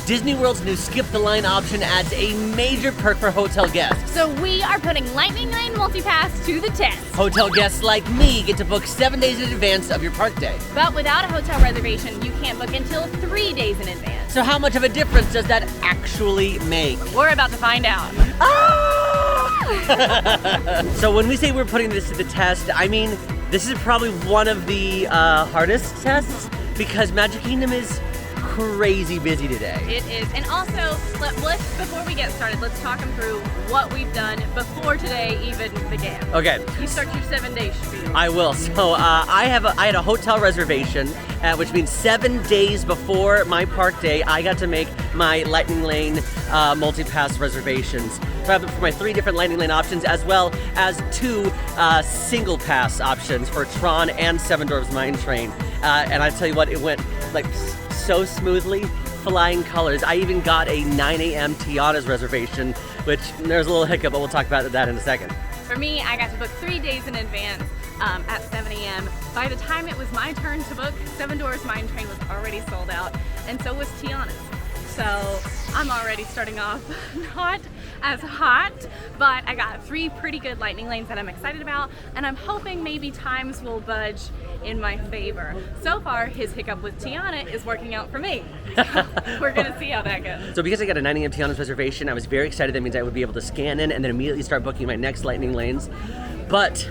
Disney World's new Skip the Line option adds a major perk for hotel guests. So we are putting Lightning Lane Multipass to the test. Hotel guests like me get to book 7 days in advance of your park day. But without a hotel reservation, you can't book until 3 days in advance. So how much of a difference does that actually make? We're about to find out. So when we say we're putting this to the test, I mean, this is probably one of the hardest tests because Magic Kingdom is crazy busy today. It is. And also, before we get started, let's talk them through what we've done before today even began. Okay. You start your 7-day spiel. I will. So I had a hotel reservation, which means 7 days before my park day, I got to make my Lightning Lane multi-pass reservations. For my 3 different Lightning Lane options, as well as 2 single pass options for Tron and Seven Dwarfs Mine Train. And I tell you what, it went like so smoothly, flying colors. I even got a 9 a.m. Tiana's reservation, which there's a little hiccup, but we'll talk about that in a second. For me, I got to book 3 days in advance at 7 a.m. By the time it was my turn to book, Seven Dwarfs Mine Train was already sold out, and so was Tiana's. So I'm already starting off not as hot, but I got 3 pretty good Lightning Lanes that I'm excited about, and I'm hoping maybe times will budge in my favor. So far, his hiccup with Tiana is working out for me. So we're gonna see how that goes. So because I got a 9 a.m. Tiana's reservation, I was very excited. That means I would be able to scan in and then immediately start booking my next Lightning Lanes. But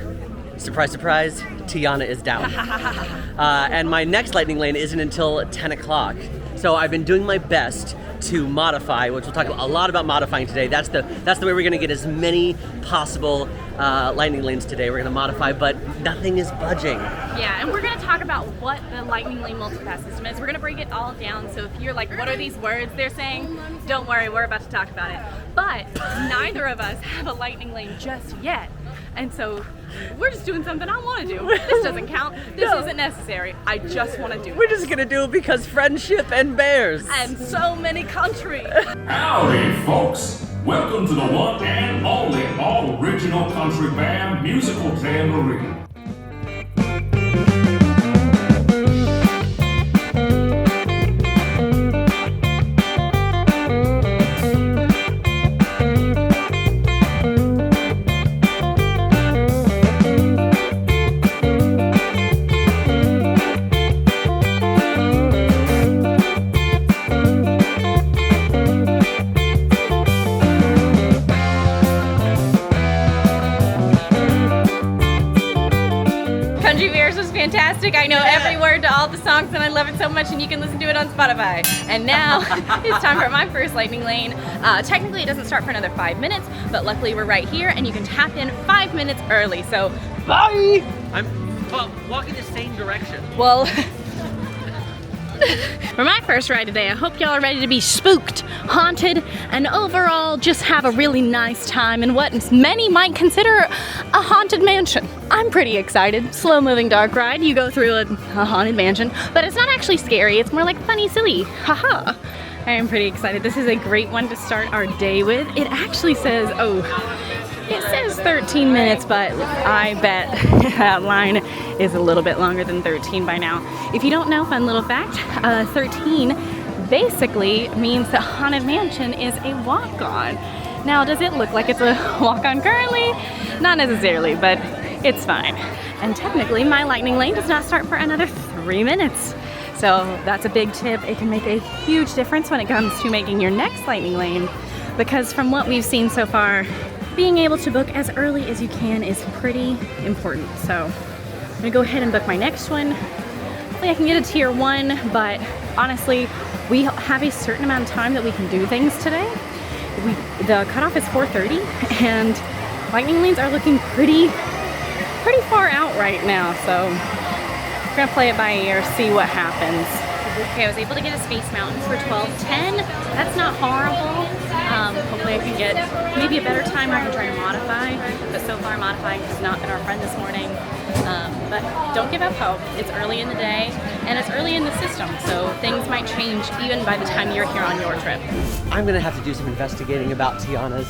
surprise, surprise, Tiana is down. And my next Lightning Lane isn't until 10 o'clock. So I've been doing my best to modify, which we'll talk a lot about modifying today. That's the way we're gonna get as many possible Lightning Lanes today. We're gonna modify, but nothing is budging. Yeah, and we're gonna talk about what the Lightning Lane multipass system is. We're gonna break it all down, so if you're like, what are these words they're saying? Don't worry, we're about to talk about it. But neither of us have a Lightning Lane just yet. And so we're just doing something I want to do. This doesn't count. This isn't necessary. I just want to do it. We're just gonna do it because friendship and bears. And so many countries. Howdy, folks. Welcome to the one and only all-original country band musical jamboree. Fantastic. I know every word to all the songs and I love it so much, and you can listen to it on Spotify. And now it's time for my first Lightning Lane. Technically it doesn't start for another 5 minutes, but luckily we're right here and you can tap in 5 minutes early. So bye! I'm walking the same direction. Well, for my first ride today, I hope y'all are ready to be spooked, haunted, and overall just have a really nice time in what many might consider a haunted mansion. I'm pretty excited. Slow-moving dark ride. You go through a haunted mansion, but it's not actually scary. It's more like funny, silly. Haha. I am pretty excited. This is a great one to start our day with. It actually says, it says 13 minutes, but I bet that line is a little bit longer than 13 by now. If you don't know, fun little fact, 13 basically means that Haunted Mansion is a walk-on. Now, does it look like it's a walk-on currently? Not necessarily, but it's fine. And technically, my Lightning Lane does not start for another 3 minutes. So that's a big tip. It can make a huge difference when it comes to making your next Lightning Lane, because from what we've seen so far, being able to book as early as you can is pretty important. So I'm gonna go ahead and book my next one. Hopefully I can get a tier 1, but honestly, we have a certain amount of time that we can do things today. The cutoff is 4:30, and Lightning Lanes are looking pretty far out right now. So we're gonna play it by ear, see what happens. Okay, I was able to get a Space Mountains for 12:10. That's not horrible. Hopefully I can get maybe a better time, or I can try to modify. But so far modifying has not been our friend this morning. But don't give up hope. It's early in the day and it's early in the system, so things might change even by the time you're here on your trip. I'm gonna have to do some investigating about Tiana's.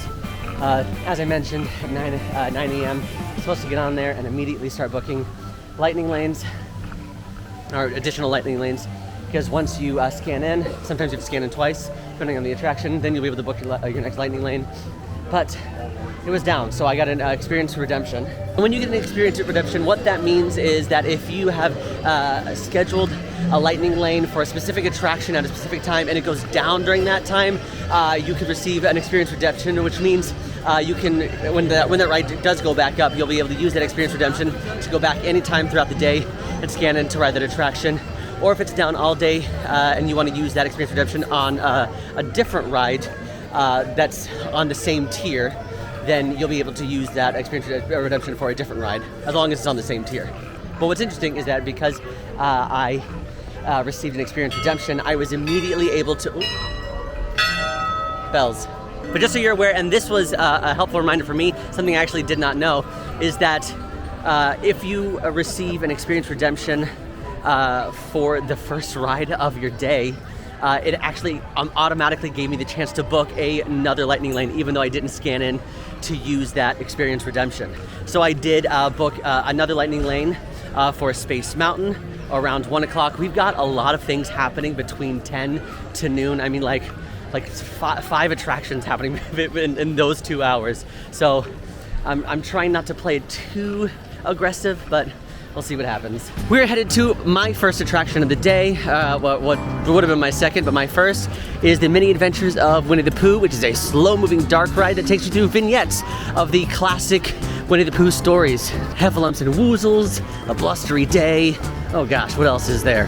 As I mentioned, at 9 a.m. I'm supposed to get on there and immediately start booking Lightning Lanes, or additional Lightning Lanes, because once you scan in, sometimes you have to scan in twice, depending on the attraction. Then you'll be able to book your next lightning lane. But it was down, so I got an experience redemption. And when you get an experience redemption, what that means is that if you have scheduled a lightning lane for a specific attraction at a specific time and it goes down during that time, you could receive an experience redemption, which means you can, when that ride does go back up, you'll be able to use that experience redemption to go back anytime throughout the day and scan in to ride that attraction. Or if it's down all day and you want to use that experience redemption on a different ride that's on the same tier, then you'll be able to use that experience redemption for a different ride, as long as it's on the same tier. But what's interesting is that because I received an experience redemption, I was immediately able to... bells. But just so you're aware, and this was a helpful reminder for me, something I actually did not know, is that if you receive an experience redemption for the first ride of your day, it actually automatically gave me the chance to book another lightning lane, even though I didn't scan in to use that experience redemption. So I did book another lightning lane for Space Mountain around 1 o'clock. We've got a lot of things happening between 10 to noon. I mean, like 5 attractions happening in those 2 hours. So I'm trying not to play it too aggressive, but we'll see what happens. We're headed to my first attraction of the day. What would have been my second, but my first is the Mini Adventures of Winnie the Pooh, which is a slow-moving dark ride that takes you through vignettes of the classic Winnie the Pooh stories. Heffalumps and Woozles, A Blustery Day. Oh gosh, what else is there?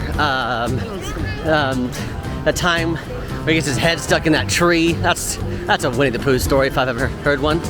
The time where he gets his head stuck in that tree. That's a Winnie the Pooh story if I've ever heard one.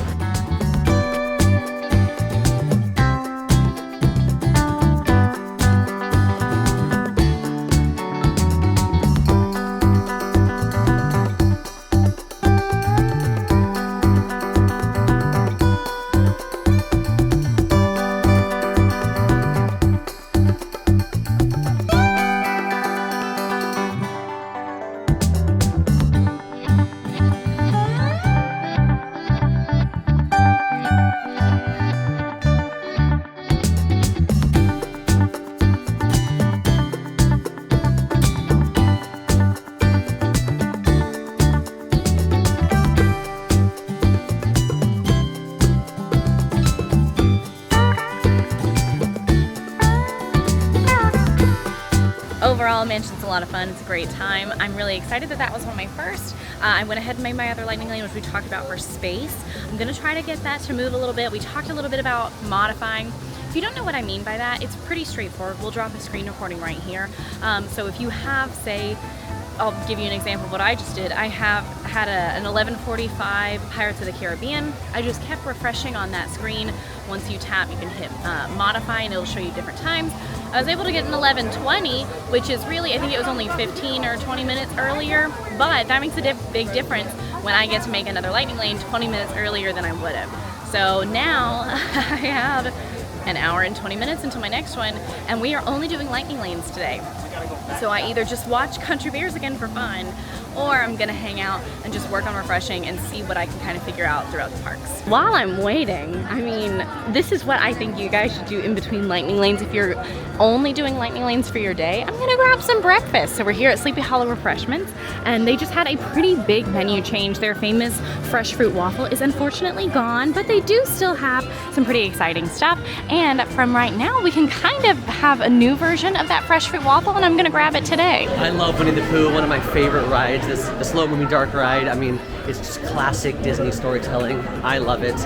Overall, Mansion's a lot of fun. It's a great time. I'm really excited that was one of my first. I went ahead and made my other lightning lane, which we talked about for space. I'm gonna try to get that to move a little bit. We talked a little bit about modifying. If you don't know what I mean by that, it's pretty straightforward. We'll drop a screen recording right here. So if you have, say, I'll give you an example of what I just did. I have had an 1145 Pirates of the Caribbean. I just kept refreshing on that screen. Once you tap, you can hit modify and it'll show you different times. I was able to get an 1120, which is really, I think it was only 15 or 20 minutes earlier, but that makes a big difference when I get to make another lightning lane 20 minutes earlier than I would have. So now I have an hour and 20 minutes until my next one, and we are only doing lightning lanes today. So I either just watch Country Bears again for fun, or I'm gonna hang out and just work on refreshing and see what I can kind of figure out throughout the parks. While I'm waiting, I mean, this is what I think you guys should do in between lightning lanes. If you're only doing lightning lanes for your day, I'm gonna grab some breakfast. So we're here at Sleepy Hollow Refreshments, and they just had a pretty big menu change. Their famous fresh fruit waffle is unfortunately gone, but they do still have some pretty exciting stuff. And from right now, we can kind of have a new version of that fresh fruit waffle, and I'm gonna grab it today. I love Winnie the Pooh, one of my favorite rides. The slow-moving dark ride. I mean, it's just classic Disney storytelling. I love it.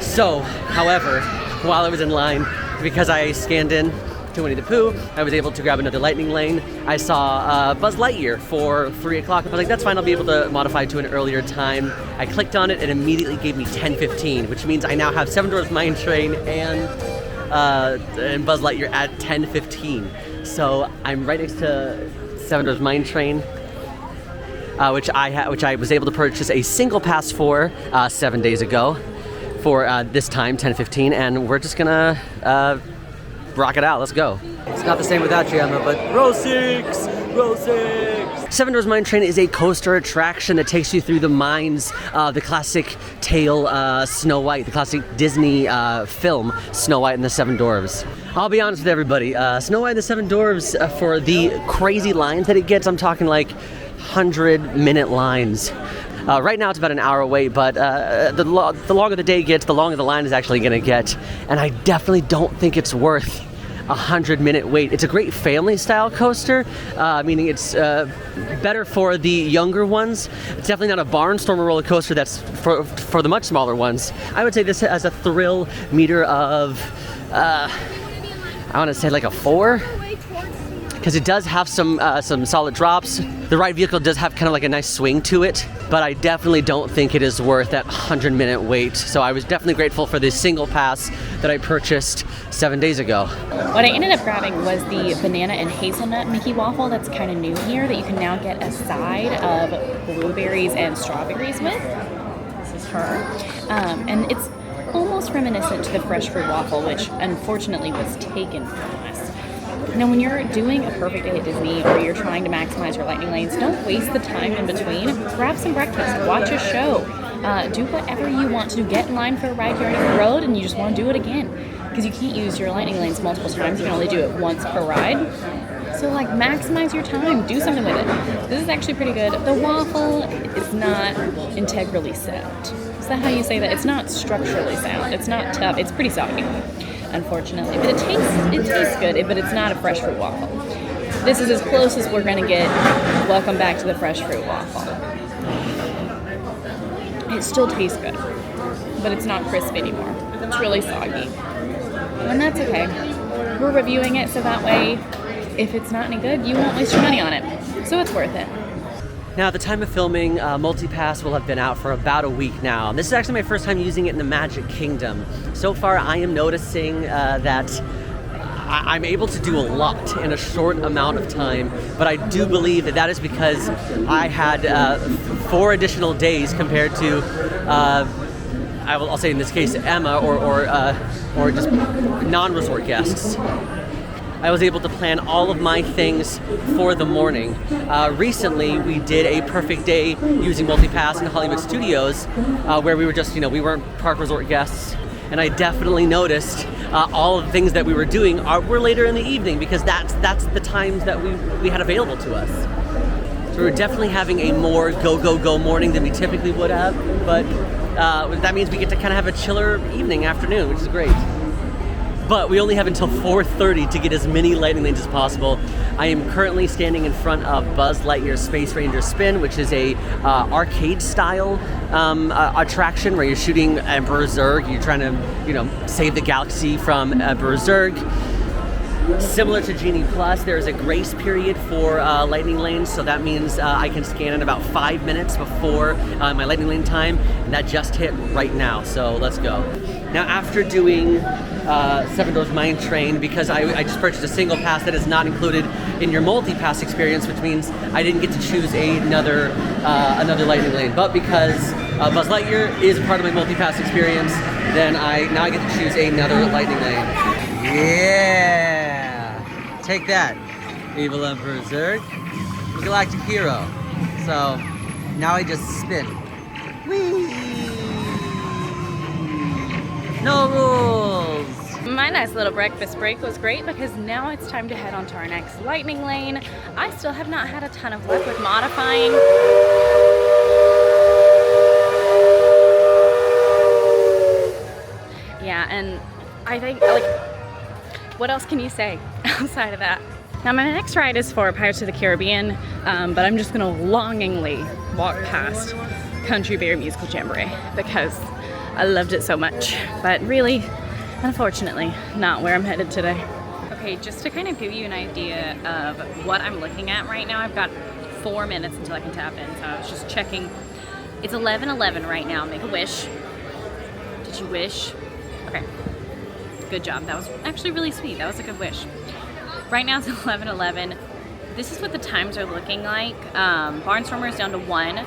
So, however, while I was in line, because I scanned in to Winnie the Pooh, I was able to grab another lightning lane. I saw Buzz Lightyear for 3 o'clock. I was like, that's fine, I'll be able to modify to an earlier time. I clicked on it and immediately gave me 10:15, which means I now have Seven Dwarfs Mine Train and Buzz Lightyear at 10:15. So I'm right next to Seven Dwarfs Mine Train, which I was able to purchase a single pass for 7 days ago for this time, 10:15, and we're just gonna rock it out. Let's go. It's not the same without you, Emma, but row 6! Row 6! Seven Dwarfs Mine Train is a coaster attraction that takes you through the mines, the classic tale Snow White, the classic Disney film Snow White and the Seven Dwarfs. I'll be honest with everybody, Snow White and the Seven Dwarfs, for the crazy lines that it gets, I'm talking like 100-minute lines. Right now it's about an hour wait, but the longer the day gets, the longer the line is actually going to get. And I definitely don't think it's worth a 100-minute wait. It's a great family-style coaster, meaning it's better for the younger ones. It's definitely not a barnstormer roller coaster that's for the much smaller ones. I would say this has a thrill meter of, I want to say like a 4. Because it does have some solid drops. The ride vehicle does have kind of like a nice swing to it, but I definitely don't think it is worth that 100-minute wait. So I was definitely grateful for the single pass that I purchased 7 days ago. What I ended up grabbing was the banana and hazelnut Mickey waffle that's kind of new here that you can now get a side of blueberries and strawberries with. This is her. And it's almost reminiscent to the fresh fruit waffle, which unfortunately was taken from us. Now, when you're doing a perfect day at Disney or you're trying to maximize your lightning lanes, don't waste the time in between. Grab some breakfast, watch a show, do whatever you want to. Get in line for a ride here on the road and you just want to do it again. Because you can't use your lightning lanes multiple times. You can only do it once per ride. So, like, maximize your time. Do something with it. This is actually pretty good. The waffle is not integrally sound. Is that how you say that? It's not structurally sound. It's not tough. It's pretty soggy, unfortunately. But it tastes good, but it's not a fresh fruit waffle. This is as close as we're gonna get. Welcome back to the fresh fruit waffle. It still tastes good, but it's not crisp anymore. It's really soggy. And that's okay. We're reviewing it so that way, if it's not any good, you won't waste your money on it. So it's worth it. Now, at the time of filming, MultiPass will have been out for about a week now. This is actually my first time using it in the Magic Kingdom. So far, I am noticing that I'm able to do a lot in a short amount of time, but I do believe that is because I had 4 additional days compared to, I'll say in this case, Emma or just non-resort guests. I was able to plan all of my things for the morning. Recently, we did a perfect day using MultiPass in Hollywood Studios, where we were just, we weren't park resort guests. And I definitely noticed all of the things that we were doing were later in the evening because that's the times that we had available to us. So we were definitely having a more go morning than we typically would have, but that means we get to kind of have a chiller evening, afternoon, which is great. But we only have until 4:30 to get as many lightning lanes as possible. I am currently standing in front of Buzz Lightyear's Space Ranger Spin, which is a arcade-style attraction where you're shooting Emperor Zurg. You're trying to, save the galaxy from Emperor Zurg. Similar to Genie Plus, there is a grace period for lightning lanes, so that means I can scan in about 5 minutes before my lightning lane time, and that just hit right now, so let's go. Now, after doing Seven Dwarfs Mine Train, because I just purchased a single pass that is not included in your multi-pass experience, which means I didn't get to choose another lightning lane, but because Buzz Lightyear is a part of my multi-pass experience, then now I get to choose another lightning lane. Yeah! Take that, Evil Emperor Zurg, the Galactic Hero. So, now I just spin. Whee! No rules! My nice little breakfast break was great because now it's time to head on to our next lightning lane. I still have not had a ton of luck with modifying. Yeah, and I think, what else can you say outside of that? Now my next ride is for Pirates of the Caribbean, but I'm just gonna longingly walk past Country Bear Musical Jamboree because I loved it so much, but really, unfortunately, not where I'm headed today. Okay, just to kind of give you an idea of what I'm looking at right now, I've got 4 minutes until I can tap in, so I was just checking. It's 11:11 right now. Make a wish. Did you wish? Okay, good job. That was actually really sweet. That was a good wish. Right now it's 11:11. This is what the times are looking like. Barnstormer is down to 1.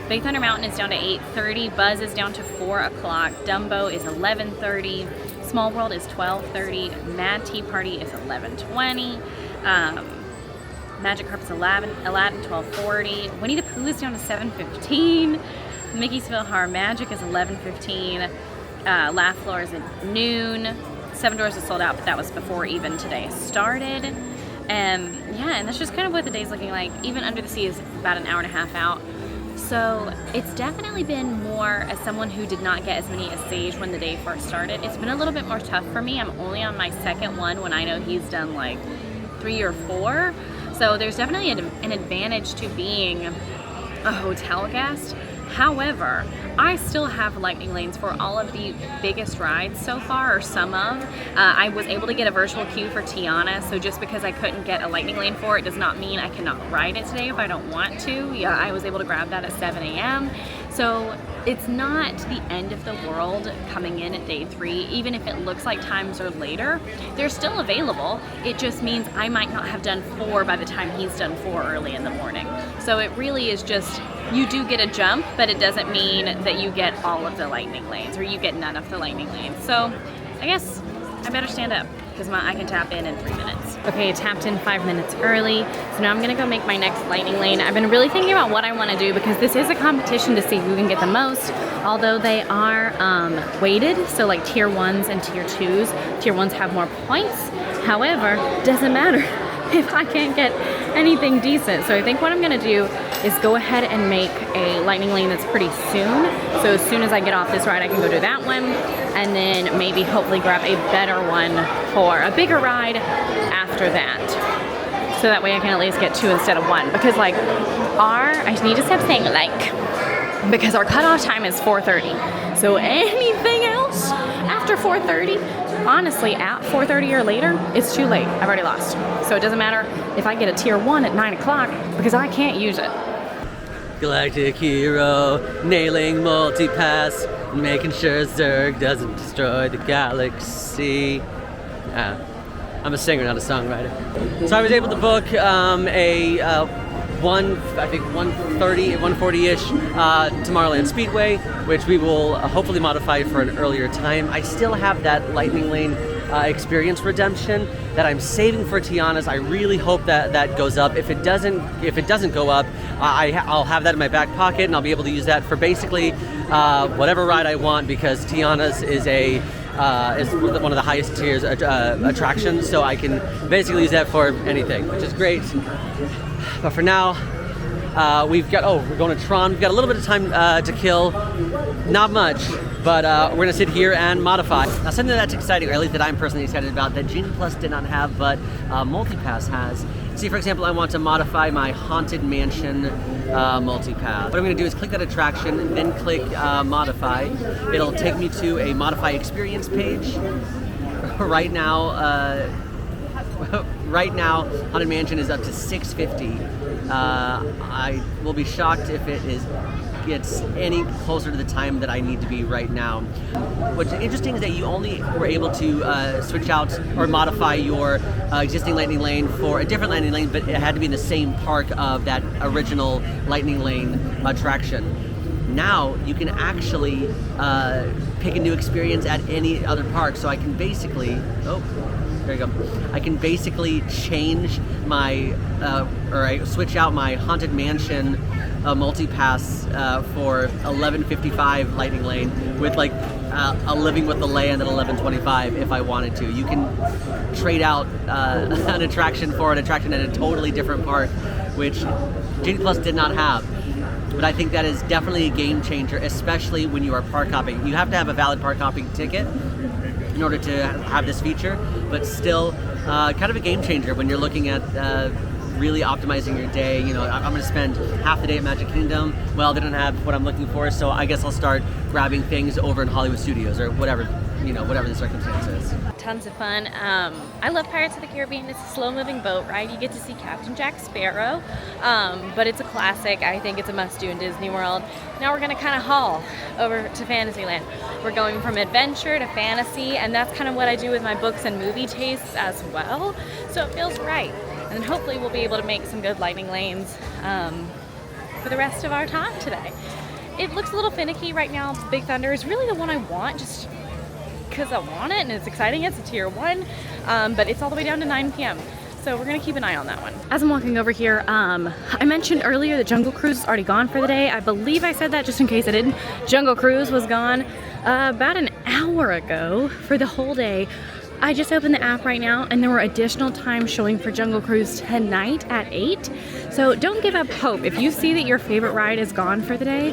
Big Thunder Mountain is down to 8:30. Buzz is down to 4 o'clock. Dumbo is 11:30. Small World is 12:30. Mad Tea Party is 11:20. Magic Carpet's Aladdin 12:40. Winnie the Pooh is down to 7:15. Mickey's PhilharMagic is 11:15. Laugh Floor is at noon. Seven Doors is sold out, but that was before even today started. And yeah, and that's just kind of what the day's looking like. Even Under the Sea is about an hour and a half out. So it's definitely been more, as someone who did not get as many as Sage when the day first started, it's been a little bit more tough for me. I'm only on my second one when I know he's done like 3 or 4. So there's definitely an advantage to being a hotel guest. However, I still have lightning lanes for all of the biggest rides so far, or some of. I was able to get a virtual queue for Tiana, so just because I couldn't get a lightning lane for it does not mean I cannot ride it today if I don't want to. Yeah, I was able to grab that at 7 a.m. So it's not the end of the world coming in at day 3, even if it looks like times are later. They're still available. It just means I might not have done 4 by the time he's done 4 early in the morning. So it really is just, you do get a jump, but it doesn't mean that you get all of the lightning lanes, or you get none of the lightning lanes. So I guess I better stand up, because I can tap in 3 minutes. Okay, I tapped in 5 minutes early, so now I'm gonna go make my next lightning lane. I've been really thinking about what I wanna do, because this is a competition to see who can get the most, although they are weighted, so like tier 1s and tier 2s. Tier 1s have more points, however, doesn't matter if I can't get anything decent. So I think what I'm gonna do is go ahead and make a lightning lane that's pretty soon. So as soon as I get off this ride, I can go do that one, and then maybe hopefully grab a better one for a bigger ride after that. So that way I can at least get 2 instead of 1. Because like I need to stop saying like, because our cutoff time is 4:30. So anything else after 4:30, honestly, at 4:30 or later, it's too late. I've already lost. So it doesn't matter if I get a tier 1 at 9 o'clock, because I can't use it. Galactic hero, nailing multi-pass, making sure Zerg doesn't destroy the galaxy. I'm a singer, not a songwriter. So I was able to book a 140-ish Tomorrowland Speedway, which we will hopefully modify for an earlier time. I still have that lightning lane experience redemption that I'm saving for Tiana's. I really hope that that goes up. If it doesn't go up, I'll have that in my back pocket, and I'll be able to use that for basically whatever ride I want, because Tiana's is one of the highest tiers attractions, so I can basically use that for anything, which is great. But for now, we're going to Tron. We've got a little bit of time to kill, not much, but we're going to sit here and modify. Now, something that's exciting, or at least that I'm personally excited about, that Genie Plus did not have, but Multipass has. See, for example, I want to modify my Haunted Mansion Multipass. What I'm going to do is click that attraction, then click Modify. It'll take me to a Modify Experience page. Right now, Haunted Mansion is up to 650. I will be shocked if it gets any closer to the time that I need to be right now. What's interesting is that you only were able to switch out or modify your existing lightning lane for a different lightning lane, but it had to be in the same park of that original lightning lane attraction. Now you can actually pick a new experience at any other park, so I can basically, there you go. I can basically change my, or I switch out my Haunted Mansion multi-pass for 11:55 lightning lane with like a Living with the Land at 11:25 if I wanted to. You can trade out an attraction for an attraction at a totally different park, which Genie Plus did not have. But I think that is definitely a game changer, especially when you are park hopping. You have to have a valid park hopping ticket in order to have this feature, but still kind of a game changer when you're looking at really optimizing your day. You know, I'm going to spend half the day at Magic Kingdom. Well, they don't have what I'm looking for, so I guess I'll start grabbing things over in Hollywood Studios or whatever, whatever the circumstance is. Tons of fun. I love Pirates of the Caribbean. It's a slow-moving boat ride. You get to see Captain Jack Sparrow, but it's a classic. I think it's a must-do in Disney World. Now we're going to kind of haul over to Fantasyland. We're going from adventure to fantasy, and that's kind of what I do with my books and movie tastes as well, so it feels right. And then hopefully we'll be able to make some good lightning lanes for the rest of our time today. It looks a little finicky right now. Big Thunder is really the one I want, just because I want it and it's exciting. It's a tier 1, but it's all the way down to 9 p.m. So we're gonna keep an eye on that one. As I'm walking over here, I mentioned earlier that Jungle Cruise is already gone for the day. I believe I said that just in case I didn't. Jungle Cruise was gone about an hour ago for the whole day. I just opened the app right now and there were additional times showing for Jungle Cruise tonight at 8. So don't give up hope. If you see that your favorite ride is gone for the day,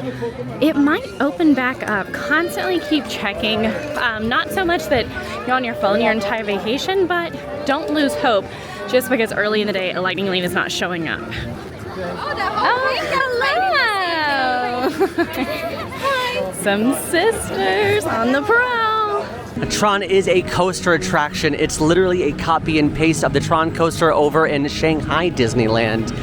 it might open back up. Constantly keep checking. Not so much that you're on your phone your entire vacation, but don't lose hope just because early in the day a lightning lane is not showing up. Oh, hello! Some sisters on the prowl. Tron is a coaster attraction. It's literally a copy and paste of the Tron coaster over in Shanghai Disneyland.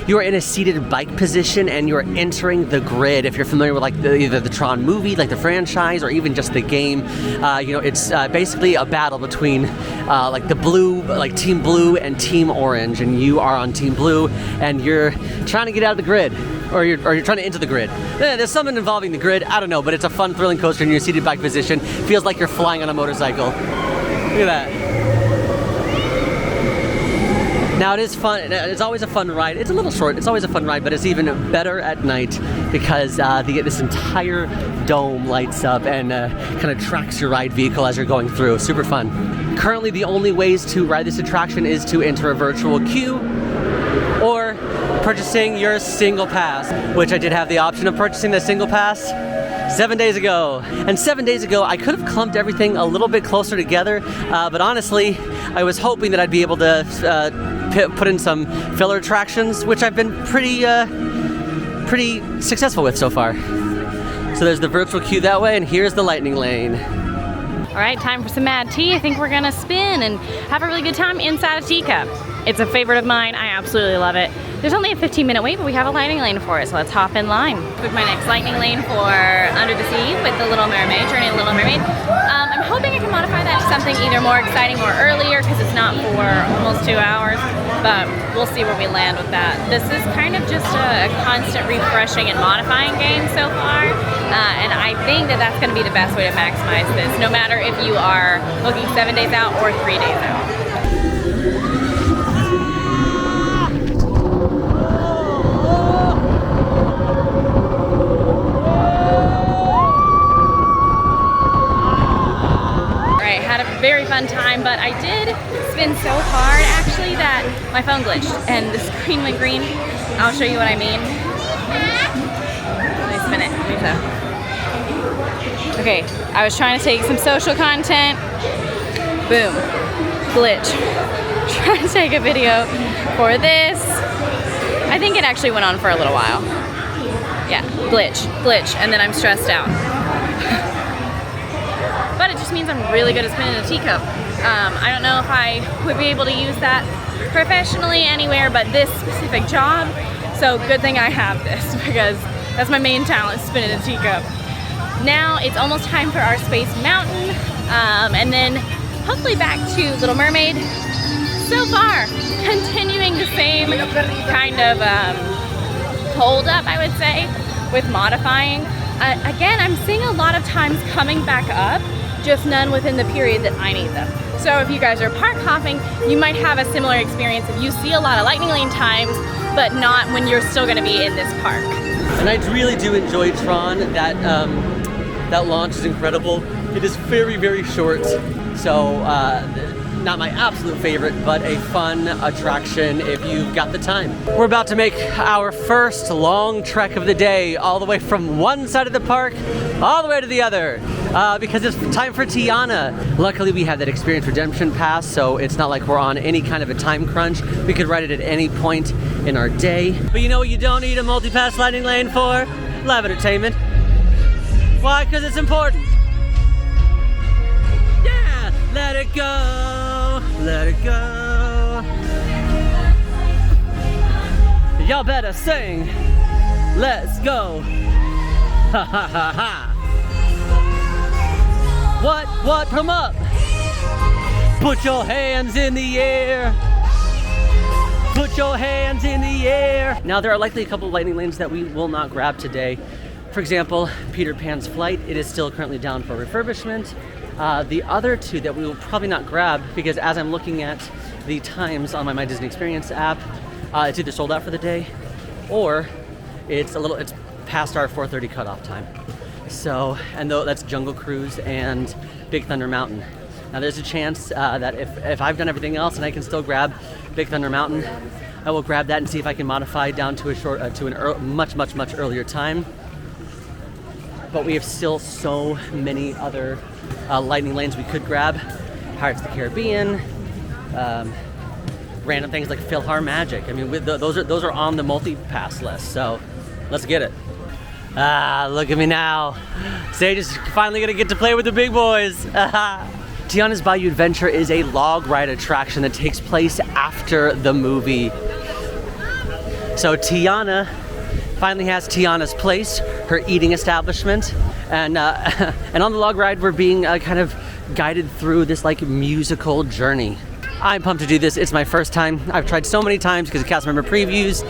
You are in a seated bike position and you're entering the grid. If you're familiar with like either the Tron movie, like the franchise, or even just the game, it's basically a battle between like the blue, like Team Blue and Team Orange, and you are on Team Blue, and you're trying to get out of the grid, or you're trying to enter the grid. There's something involving the grid, I don't know, but it's a fun, thrilling coaster in your seated bike position. Feels like you're flying on a motorcycle. Look at that. Now it is fun, it's always a fun ride. It's a little short, it's always a fun ride, but it's even better at night because this entire dome lights up and kind of tracks your ride vehicle as you're going through. Super fun. Currently the only ways to ride this attraction is to enter a virtual queue or purchasing your single pass, which I did have the option of purchasing the single pass 7 days ago. And 7 days ago, I could have clumped everything a little bit closer together, but honestly, I was hoping that I'd be able to put in some filler attractions, which I've been pretty successful with so far. So there's the virtual queue that way, and here's the lightning lane. All right, time for some mad tea. I think we're gonna spin and have a really good time inside a teacup. It's a favorite of mine. I absolutely love it. There's only a 15-minute wait, but we have a lightning lane for it, so let's hop in line. Book my next lightning lane for Under the Sea with the Little Mermaid, Journey of the Little Mermaid. I'm hoping I can modify that to something either more exciting or earlier, because it's not for almost 2 hours, but we'll see where we land with that. This is kind of just a constant refreshing and modifying game so far, and I think that that's going to be the best way to maximize this, no matter if you are booking 7 days out or 3 days out. Very fun time, but I did spin so hard actually that my phone glitched and the screen went green. I'll show you what I mean. Let me spin it. Okay, I was trying to take some social content. Boom. Glitch. Trying to take a video for this. I think it actually went on for a little while. Yeah, glitch, and then I'm stressed out. But it just means I'm really good at spinning a teacup. I don't know if I would be able to use that professionally anywhere but this specific job. So good thing I have this, because that's my main talent, spinning a teacup. Now it's almost time for our Space Mountain, and then hopefully back to Little Mermaid. So far, continuing the same kind of hold up, I would say, with modifying. Again, I'm seeing a lot of times coming back up, just none within the period that I need them. So if you guys are park hopping, you might have a similar experience if you see a lot of lightning lane times, but not when you're still gonna be in this park. And I really do enjoy Tron. That launch is incredible. It is very, very short. So not my absolute favorite, but a fun attraction if you've got the time. We're about to make our first long trek of the day, all the way from one side of the park, all the way to the other, because it's time for Tiana. Luckily, we have that Experience Redemption Pass, so it's not like we're on any kind of a time crunch. We could ride it at any point in our day. But you know what you don't need a multi-pass lightning lane for? Live entertainment. Why? Because it's important. Yeah, let it go. Let it go. Y'all better sing. Let's go. Ha ha ha ha. What? Come up. Put your hands in the air. Put your hands in the air. Now there are likely a couple of lightning lanes that we will not grab today. For example, Peter Pan's Flight. It is still currently down for refurbishment. The other two that we will probably not grab, because as I'm looking at the times on my Disney Experience app, it's either sold out for the day or it's past our 4:30 cutoff time. So, and though that's Jungle Cruise and Big Thunder Mountain. Now there's a chance that if I've done everything else and I can still grab Big Thunder Mountain, I will grab that and see if I can modify down to a much earlier time. But we have still so many other lightning lanes we could grab. Pirates of the Caribbean, random things like PhilharMagic. I mean, those are on the multi-pass list. So let's get it. Look at me now. Sage is finally gonna get to play with the big boys. Tiana's Bayou Adventure is a log ride attraction that takes place after the movie. So Tiana finally has Tiana's Place, her eating establishment, and on the log ride we're being kind of guided through this like musical journey. I'm pumped to do this. It's my first time. I've tried so many times because of cast member previews,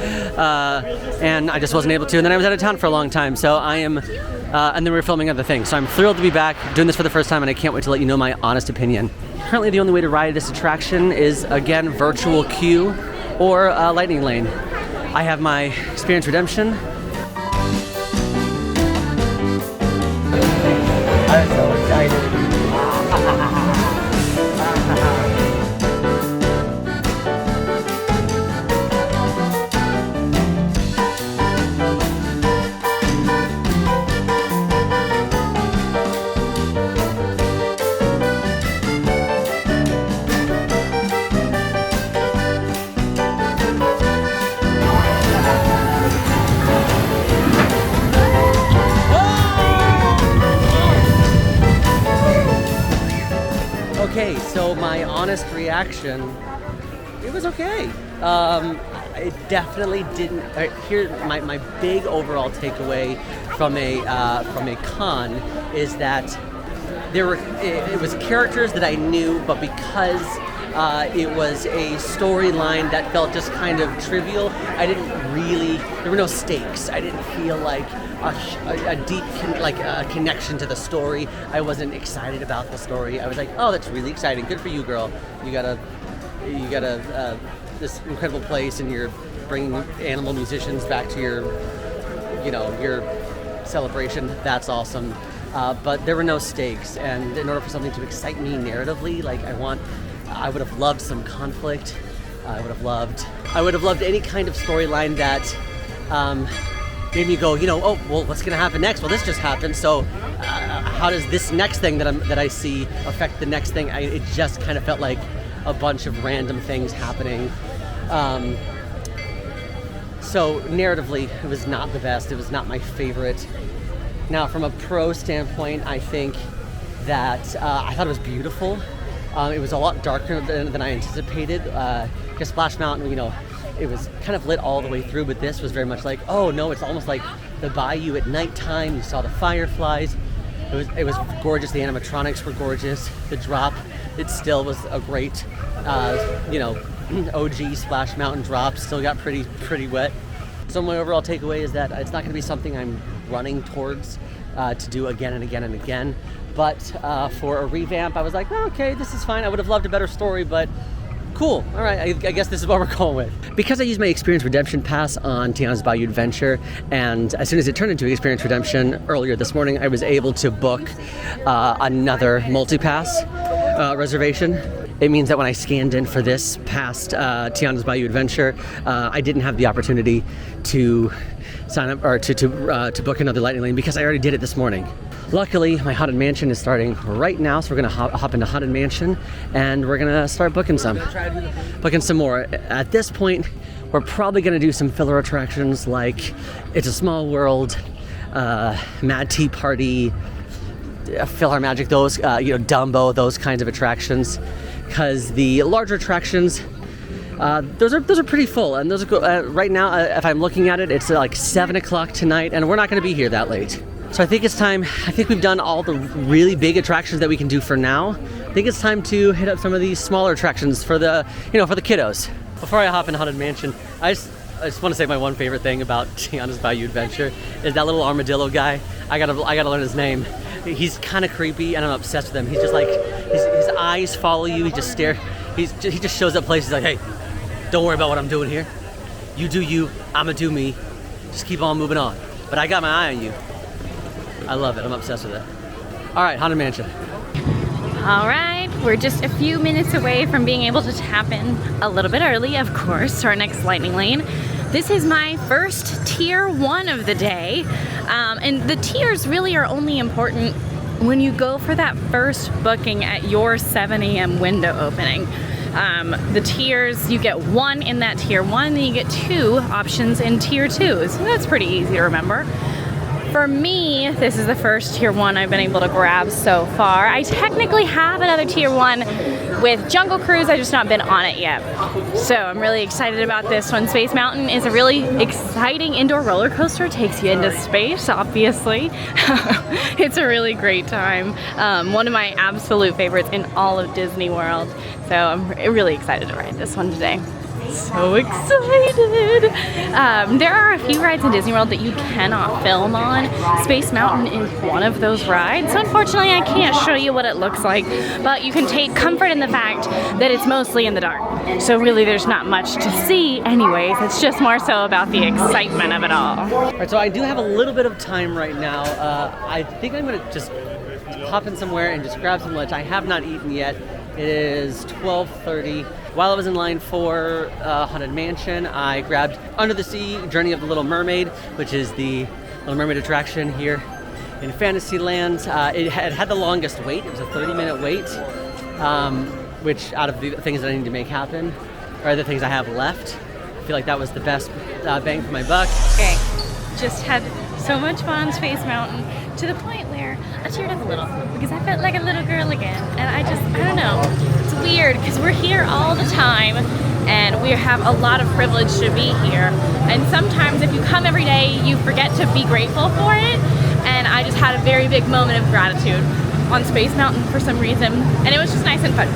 and I just wasn't able to. And then I was out of town for a long time, so I am. And then we were filming other things. So I'm thrilled to be back doing this for the first time, and I can't wait to let you know my honest opinion. Currently, the only way to ride this attraction is again virtual queue or lightning lane. I have my experience redemption. I'm so excited. Okay, so my honest reaction, it was okay. It definitely didn't. Here, my big overall takeaway from a con is that it was characters that I knew, but because it was a storyline that felt just kind of trivial, there were no stakes. I didn't feel like a deep connection to the story. I wasn't excited about the story. I was like, oh, that's really exciting. Good for you, girl. You got this incredible place, and you're bringing animal musicians back to your celebration. That's awesome. But there were no stakes, and in order for something to excite me narratively, I would have loved some conflict. I would have loved any kind of storyline that made me go, oh, well, what's gonna happen next? Well, this just happened, so how does this next thing that I see affect the next thing? It just kind of felt like a bunch of random things happening. So narratively, it was not the best. It was not my favorite. Now, from a pro standpoint, I think that I thought it was beautiful. It was a lot darker than I anticipated. Because Splash Mountain, it was kind of lit all the way through, but this was very much like, oh no, it's almost like the bayou at nighttime. You saw the fireflies. It was gorgeous. The animatronics were gorgeous. The drop, it still was a great, OG Splash Mountain drop. Still got pretty wet. So my overall takeaway is that it's not going to be something I'm running towards to do again and again and again. But for a revamp, I was like, oh, okay, this is fine. I would have loved a better story, but cool. All right, I guess this is what we're going with. Because I used my Experience Redemption Pass on Tiana's Bayou Adventure, and as soon as it turned into Experience Redemption earlier this morning, I was able to book another multi-pass reservation. It means that when I scanned in for this past Tiana's Bayou Adventure, I didn't have the opportunity to sign up or to book another lightning lane because I already did it this morning. Luckily, my Haunted Mansion is starting right now, so we're gonna hop into Haunted Mansion, and we're gonna start booking some more. At this point, we're probably gonna do some filler attractions like It's a Small World, Mad Tea Party, PhilharMagic, those Dumbo, those kinds of attractions, because the larger attractions, those are pretty full, and those are right now. If I'm looking at it, it's like 7 o'clock tonight, and we're not going to be here that late. So I think it's time. I think we've done all the really big attractions that we can do for now. I think it's time to hit up some of these smaller attractions for the kiddos. Before I hop in Haunted Mansion, I just want to say my one favorite thing about Tiana's Bayou Adventure is that little armadillo guy. I gotta learn his name. He's kind of creepy, and I'm obsessed with him. He's just like his eyes follow you. He just stare. He just shows up places like, hey, don't worry about what I'm doing here. You do you. I'ma do me. Just keep on moving on. But I got my eye on you. I love it. I'm obsessed with it. All right, Haunted Mansion. All right, We're just a few minutes away from being able to tap in a little bit early, of course, to our next lightning lane. This is my first tier 1 of the day, and the tiers really are only important when you go for that first booking at your 7 a.m. window opening. The tiers, you get 1 in that tier 1, then you get 2 options in tier 2, so that's pretty easy to remember. For me, this is the first tier 1 I've been able to grab so far. I technically have another tier 1 with Jungle Cruise, I've just not been on it yet. So I'm really excited about this one. Space Mountain is a really exciting indoor roller coaster. It takes you into space, obviously. It's a really great time. One of my absolute favorites in all of Disney World. So I'm really excited to ride this one today. So excited! There are a few rides in Disney World that you cannot film on. Space Mountain is one of those rides. So unfortunately I can't show you what it looks like, but you can take comfort in the fact that it's mostly in the dark. So really there's not much to see anyways. It's just more so about the excitement of it all. Alright, so I do have a little bit of time right now. I think I'm gonna just hop in somewhere and just grab some lunch. I have not eaten yet. It is 12:30. While I was in line for Haunted Mansion, I grabbed Under the Sea Journey of the Little Mermaid, which is the Little Mermaid attraction here in Fantasyland. It had the longest wait. It was a 30-minute wait, which out of the things that I need to make happen are the things I have left. I feel like that was the best bang for my buck. Okay, just had so much fun on Space Mountain to the point where I teared up a little because I felt like a little girl again. And I don't know, it's weird because we're here all the time and we have a lot of privilege to be here. And sometimes if you come every day, you forget to be grateful for it. And I just had a very big moment of gratitude on Space Mountain for some reason. And it was just nice and fun.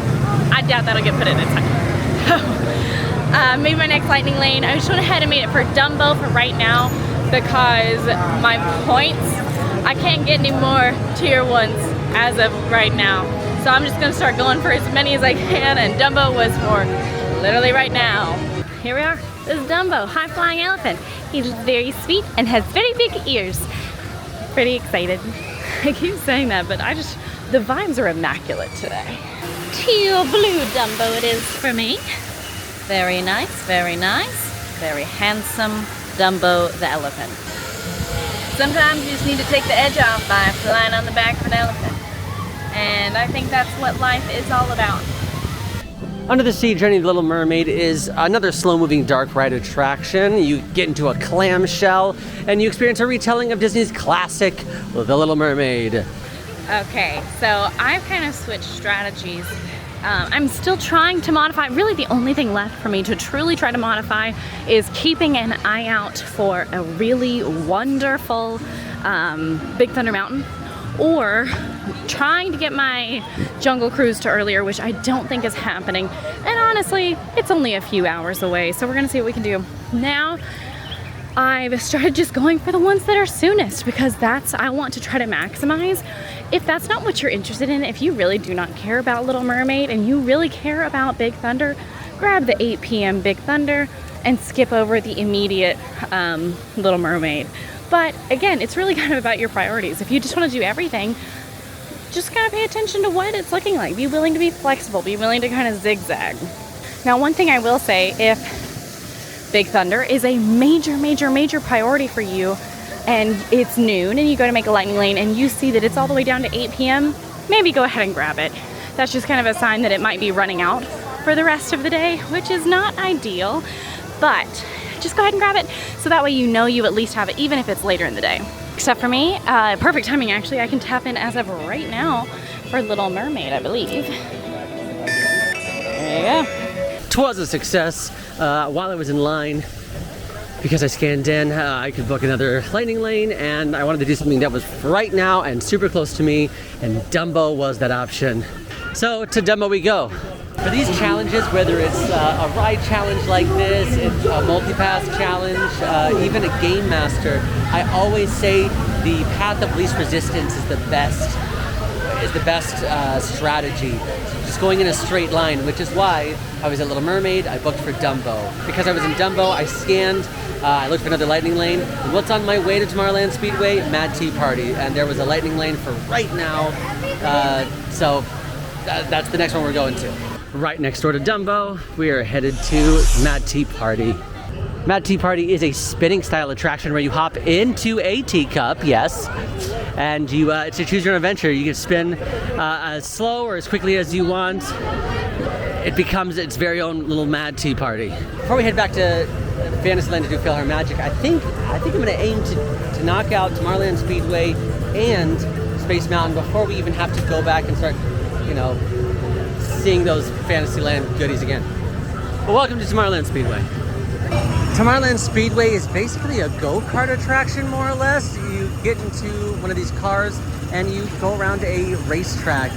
I doubt that'll get put in this time. Maybe my next lightning lane. I just went ahead and made it for Dumbo for right now because my points, I can't get any more tier 1s as of right now. So I'm just gonna start going for as many as I can, and Dumbo was for literally right now. Here we are, this is Dumbo, high flying elephant. He's very sweet and has very big ears. Pretty excited. I keep saying that, but the vibes are immaculate today. Teal blue Dumbo it is for me. Very nice, very nice. Very handsome Dumbo the elephant. Sometimes you just need to take the edge off by flying on the back of an elephant. And I think that's what life is all about. Under the Sea Journey of the Little Mermaid is another slow-moving dark ride attraction. You get into a clamshell and you experience a retelling of Disney's classic, The Little Mermaid. Okay, so I've kind of switched strategies. I'm still trying to modify. Really the only thing left for me to truly try to modify is keeping an eye out for a really wonderful Big Thunder Mountain, or trying to get my Jungle Cruise to earlier, which I don't think is happening. And honestly, it's only a few hours away, so we're gonna see what we can do. Now, I've started just going for the ones that are soonest because I want to try to maximize. If that's not what you're interested in, if you really do not care about Little Mermaid and you really care about Big Thunder, grab the 8 p.m. Big Thunder and skip over the immediate Little Mermaid. But again, it's really kind of about your priorities. If you just want to do everything, just kind of pay attention to what it's looking like. Be willing to be flexible, be willing to kind of zigzag. Now, one thing I will say, if Big Thunder is a major priority for you, and it's noon and you go to make a lightning lane and you see that it's all the way down to 8 p.m., maybe go ahead and grab it. That's just kind of a sign that it might be running out for the rest of the day, which is not ideal, but just go ahead and grab it so that way you know you at least have it, even if it's later in the day. Except for me, perfect timing actually, I can tap in as of right now for Little Mermaid, I believe. There you go. 'Twas a success. While I was in line, because I scanned in, I could book another lightning lane, and I wanted to do something that was right now and super close to me, and Dumbo was that option. So to Dumbo we go. For these challenges, whether it's a ride challenge like this, it's a multi-pass challenge, even a game master, I always say the path of least resistance is the best strategy. Just going in a straight line, which is why I was at Little Mermaid, I booked for Dumbo. Because I was in Dumbo, I scanned, I looked for another lightning lane. And what's on my way to Tomorrowland Speedway? Mad Tea Party. And there was a lightning lane for right now. So that's the next one we're going to. Right next door to Dumbo, we are headed to Mad Tea Party. Mad Tea Party is a spinning style attraction where you hop into a teacup, yes, and you it's a choose your own adventure. You can spin as slow or as quickly as you want. It becomes its very own little Mad Tea Party. Before we head back to Fantasyland to do Philhar Magic, I think I'm going to aim to knock out Tomorrowland Speedway and Space Mountain before we even have to go back and start, seeing those Fantasyland goodies again. Well, welcome to Tomorrowland Speedway. Tomorrowland Speedway is basically a go-kart attraction, more or less. You get into one of these cars and you go around a racetrack.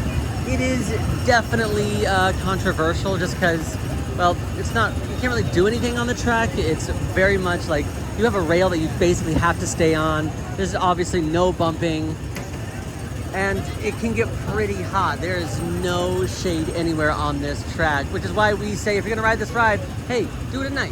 It is definitely controversial just because, well, it's not, you can't really do anything on the track. It's very much like you have a rail that you basically have to stay on. There's obviously no bumping. And it can get pretty hot. There is no shade anywhere on this track, which is why we say if you're gonna ride this ride, hey, do it at night.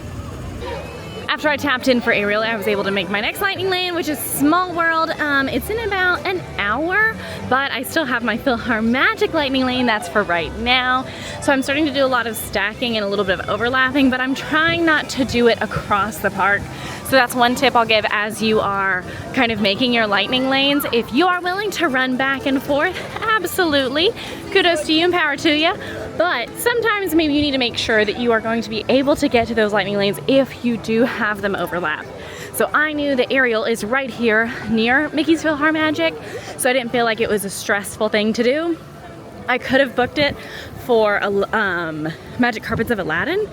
After I tapped in for Aerial, I was able to make my next lightning lane, which is Small World. It's in about an hour, but I still have my Philhar Magic lightning lane. That's for right now. So I'm starting to do a lot of stacking and a little bit of overlapping, but I'm trying not to do it across the park. So that's one tip I'll give as you are kind of making your lightning lanes. If you are willing to run back and forth, absolutely. Kudos to you and power to you. But sometimes maybe you need to make sure that you are going to be able to get to those lightning lanes if you do have them overlap. So I knew that Aerial is right here near Mickey's Philhar Magic, so I didn't feel like it was a stressful thing to do. I could have booked it for Magic Carpets of Aladdin,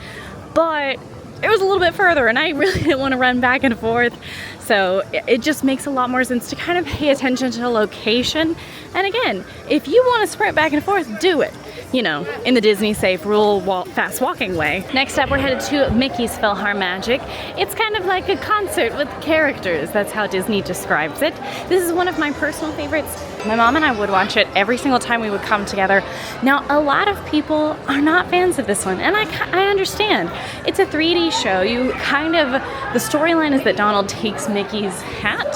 but it was a little bit further and I really didn't want to run back and forth. So it just makes a lot more sense to kind of pay attention to the location. And again, if you want to sprint back and forth, do it. In the Disney safe fast walking way. Next up, we're headed to Mickey's Philhar Magic. It's kind of like a concert with characters. That's how Disney describes it. This is one of my personal favorites. My mom and I would watch it every single time we would come together. Now, a lot of people are not fans of this one, and I understand. It's a 3D show. The storyline is that Donald takes Mickey's hat,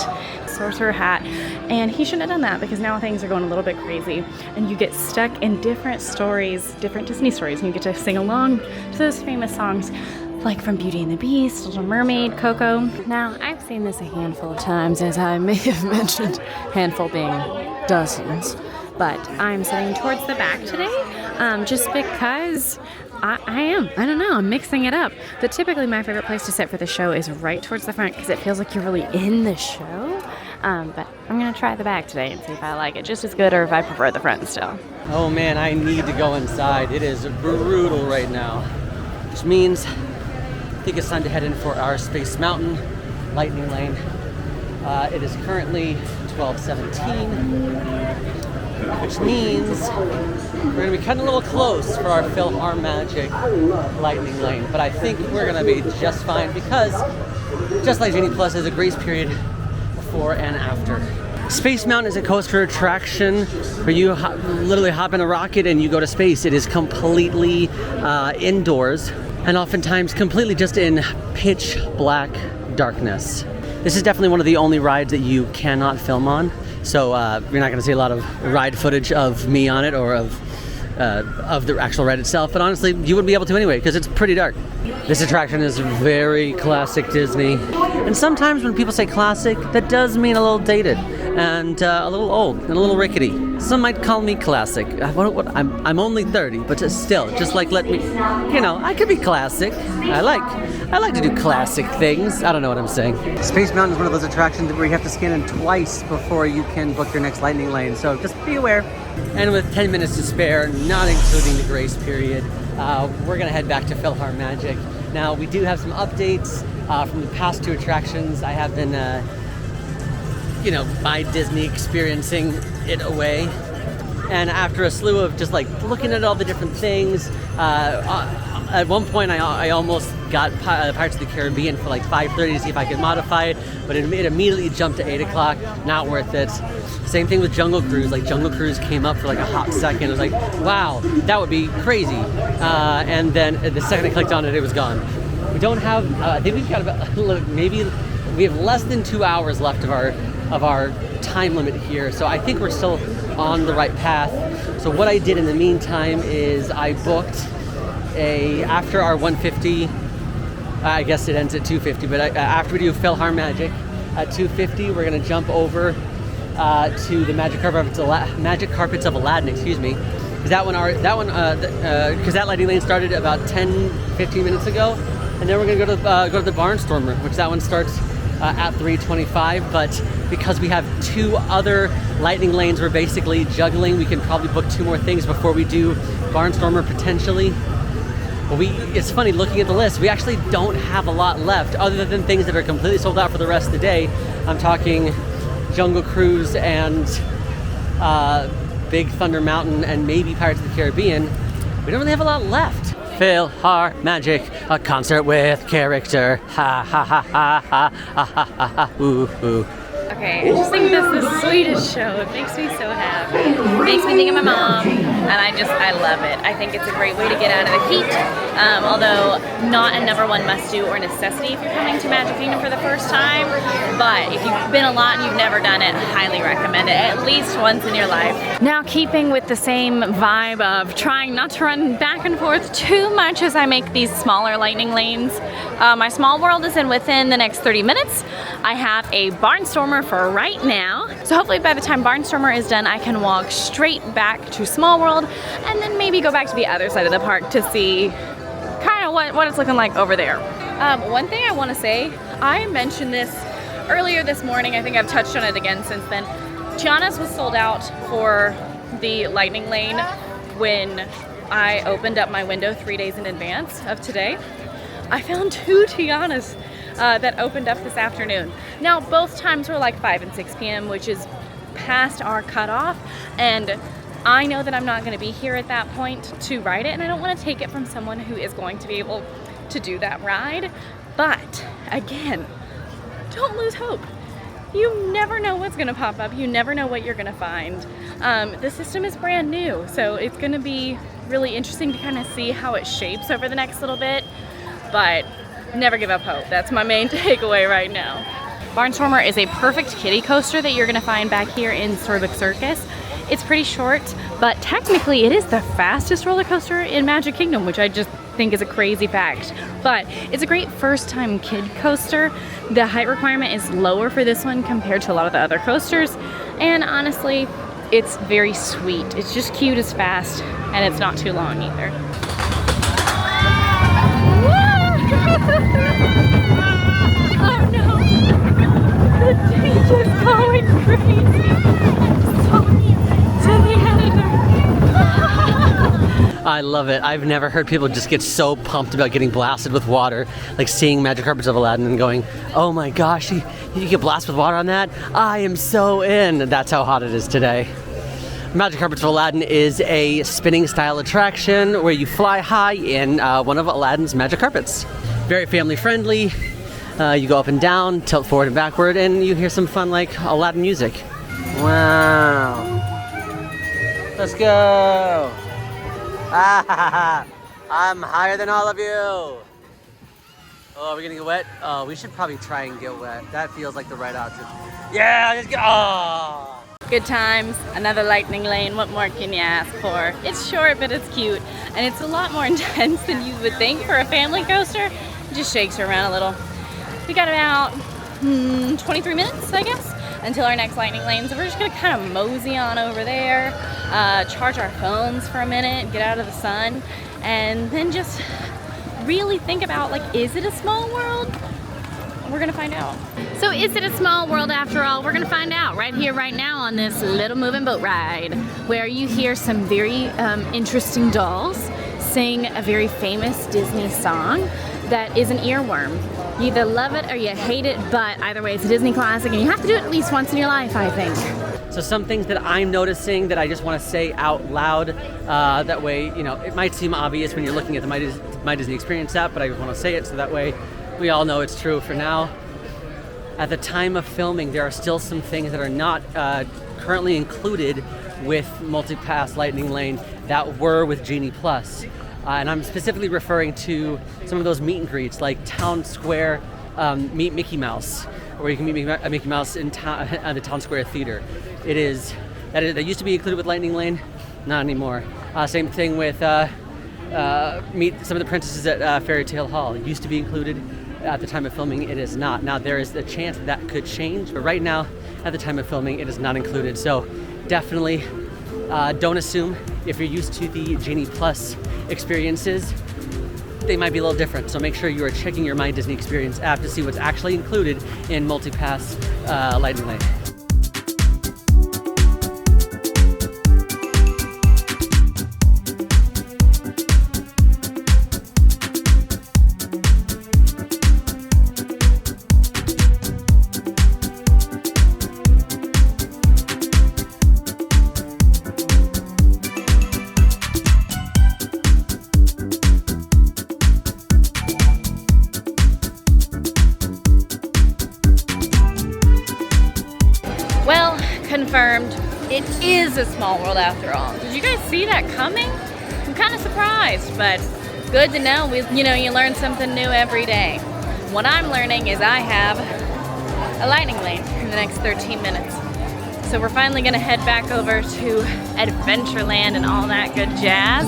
sorcerer hat, and he shouldn't have done that because now things are going a little bit crazy and you get stuck in different stories, different Disney stories, and you get to sing along to those famous songs like from Beauty and the Beast, Little Mermaid, Coco. Now, I've seen this a handful of times, as I may have mentioned, handful being dozens, but I'm sitting towards the back today just because I'm mixing it up. But typically my favorite place to sit for the show is right towards the front because it feels like you're really in the show. But I'm gonna try the back today and see if I like it just as good or if I prefer the front still. Oh man, I need to go inside. It is brutal right now, which means I think it's time to head in for our Space Mountain lightning lane. It is currently 12:17. Which means we're going to be cutting a little close for our Philhar Magic lightning lane. But I think we're going to be just fine because, just like Genie Plus, there's a grace period before and after. Space Mountain is a coaster attraction where you literally hop in a rocket and you go to space. It is completely indoors and oftentimes completely just in pitch black darkness. This is definitely one of the only rides that you cannot film on. So you're not going to see a lot of ride footage of me on it or of the actual ride itself. But honestly, you wouldn't be able to anyway because it's pretty dark. This attraction is very classic Disney. And sometimes when people say classic, that does mean a little dated and a little old and a little rickety. Some might call me classic. I'm only 30, but still, just like let me, I could be classic. I like to do classic things. I don't know what I'm saying. Space Mountain is one of those attractions where you have to scan in twice before you can book your next lightning lane. So just be aware. And with 10 minutes to spare, not including the grace period, we're gonna head back to Philhar Magic. Now we do have some updates from the past two attractions. I have been, by Disney experiencing it away. And after a slew of just like looking at all the different things, at one point I almost got Pirates of the Caribbean for like 5:30 to see if I could modify it, but it immediately jumped to 8 o'clock. Not worth it. Same thing with Jungle Cruise. Like Jungle Cruise came up for like a hot second. It was like, wow, that would be crazy. And then the second I clicked on it, it was gone. We don't have. I think we've got about we have less than 2 hours left of our of our time limit here. So I think we're still on the right path. So what I did in the meantime is I booked after our 150, I guess it ends at 250, but after we do Philhar Magic at 250, we're gonna jump over to the Magic Carpets of Aladdin, excuse me. Because that lightning lane started about 10-15 minutes ago, and then we're gonna go to the Barnstormer, which that one starts at 3:25. But because we have 2 other lightning lanes we're basically juggling, we can probably book 2 more things before we do Barnstormer potentially. But it's funny looking at the list, we actually don't have a lot left other than things that are completely sold out for the rest of the day. I'm talking Jungle Cruise and Big Thunder Mountain and maybe Pirates of the Caribbean. We don't really have a lot left. Philhar Magic, a concert with character. Ha ha ha ha ha ha ha ha ha. Ooh ooh. Okay, I just think this is the sweetest show. It makes me so happy. It makes me think of my mom, and I love it. I think it's a great way to get out of the heat, although not a number one must-do or necessity if you're coming to Magic Kingdom for the first time. But if you've been a lot and you've never done it, highly recommend it, at least once in your life. Now, keeping with the same vibe of trying not to run back and forth too much as I make these smaller lightning lanes, my small world is within the next 30 minutes. I have a Barnstormer for right now. So hopefully by the time Barnstormer is done, I can walk straight back to Small World and then maybe go back to the other side of the park to see kind of what it's looking like over there. One thing I want to say, I mentioned this earlier this morning. I think I've touched on it again since then. Tiana's was sold out for the lightning lane when I opened up my window 3 days in advance of today. I found 2 Tianas that opened up this afternoon. Now, both times were like 5 and 6 p.m., which is past our cutoff, and I know that I'm not going to be here at that point to ride it, and I don't want to take it from someone who is going to be able to do that ride. But again, don't lose hope. You never know what's going to pop up. You never know what you're going to find. The system is brand new, so it's going to be really interesting to kind of see how it shapes over the next little bit, but never give up hope. That's my main takeaway right now. Barnstormer is a perfect kiddie coaster that you're going to find back here in Storybook Circus. It's pretty short, but technically it is the fastest roller coaster in Magic Kingdom, which I just think is a crazy fact. But it's a great first-time kid coaster. The height requirement is lower for this one compared to a lot of the other coasters, and honestly, it's very sweet. It's just cute, it's fast, and it's not too long either. Oh no! The teacher's going crazy! To the editor! I love it. I've never heard people just get so pumped about getting blasted with water, like seeing Magic Carpets of Aladdin and going, oh my gosh, you get blasted with water on that? I am so in! That's how hot it is today. Magic Carpets of Aladdin is a spinning style attraction where you fly high in one of Aladdin's magic carpets. Very family friendly. You go up and down, tilt forward and backward, and you hear some fun like Aladdin music. Wow. Let's go. Ah, I'm higher than all of you. Oh, are we gonna get wet? Oh, we should probably try and get wet. That feels like the right option. Yeah, let's go. Oh. Good times, another lightning lane. What more can you ask for? It's short, but it's cute, and it's a lot more intense than you would think for a family coaster. It just shakes her around a little. We got about 23 minutes, I guess, until our next lightning lane. So we're just gonna kind of mosey on over there, charge our phones for a minute, get out of the sun, and then just really think about, like, is it a small world? We're gonna find out. So is it a small world after all? We're gonna find out right here, right now on this little moving boat ride, where you hear some very interesting dolls sing a very famous Disney song that is an earworm. You either love it or you hate it, but either way, it's a Disney classic, and you have to do it at least once in your life, I think. So some things that I'm noticing that I just want to say out loud, that way, you know, it might seem obvious when you're looking at the My Disney Experience app, but I want to say it so that way we all know it's true for now. At the time of filming, there are still some things that are not currently included with MultiPass Lightning Lane that were with Genie Plus. And I'm specifically referring to some of those meet and greets, like Town Square Meet Mickey Mouse. where you can meet Mickey Mouse in at the Town Square Theater. That used to be included with Lightning Lane, not anymore. Same thing with meet some of the princesses at Fairy Tale Hall. It used to be included at the time of filming. It is not. Now there is a chance that could change, but right now at the time of filming it is not included. So definitely don't assume. If you're used to the Genie Plus experiences, they might be a little different. So make sure you are checking your My Disney Experience app to see what's actually included in MultiPass Lightning Lane. Well, confirmed. It is a small world after all. Did you guys see that coming? I'm kind of surprised, but good to know. You learn something new every day. What I'm learning is I have a lightning lane in the next 13 minutes. So we're finally gonna head back over to Adventureland and all that good jazz.